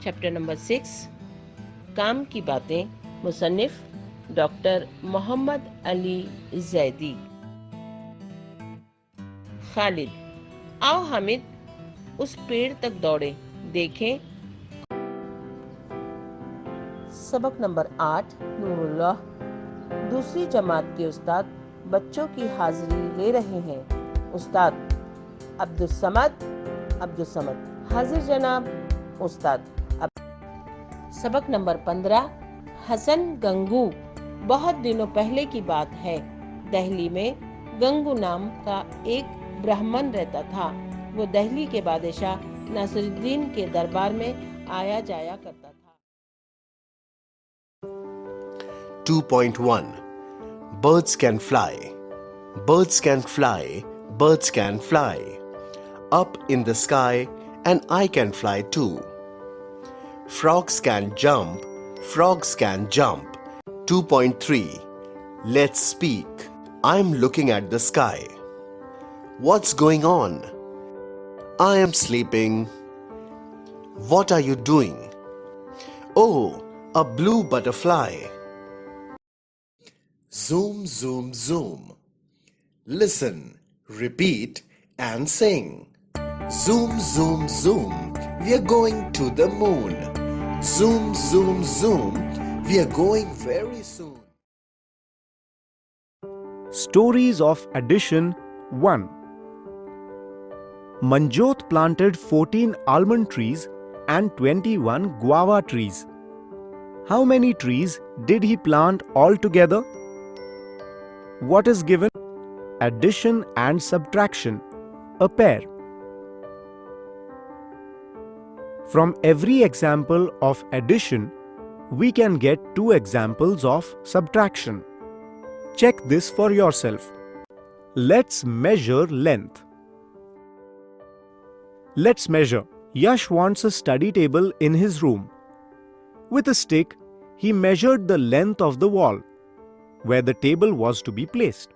Chapter number 6 काम की बातें। मुसन्निफ डॉक्टर मोहम्मद अली जैदी। खालिद, आओ हामिद उस पेड़ तक दौड़े, देखें। सबक नंबर 8 नूरुल्लाह। दूसरी जमात के उस्ताद बच्चों की हाजिरी ले रहे हैं। उस्ताद अब्दुल समद हाजिर जनाब। उस्ताद सबक नंबर 15 हसन गंगू। बहुत दिनों पहले की बात है। दिल्ली में गंगू नाम का एक ब्राह्मण रहता था। वो दिल्ली के बादशाह नासिरुद्दीन के दरबार में आया जाया करता था। 2.1 Birds can fly. Birds can fly. Birds can fly. Up in the sky, and I can fly too. Frogs can jump. Frogs can jump. 2.3 Let's speak. I'm looking at the sky. What's going on? I am sleeping. What are you doing? Oh, a blue butterfly. Zoom, zoom, zoom. Listen, repeat, and sing. Zoom, zoom, zoom. We are going to the moon. Zoom, zoom, zoom. We are going very soon. Stories of Addition 1. Manjot planted 14 almond trees and 21 guava trees. How many trees did he plant altogether? What is given? Addition and subtraction. A pair. From every example of addition, we can get 2 examples of subtraction. Check this for yourself. Let's measure length. Let's measure. Yash wants a study table in his room. With a stick, he measured the length of the wall where the table was to be placed.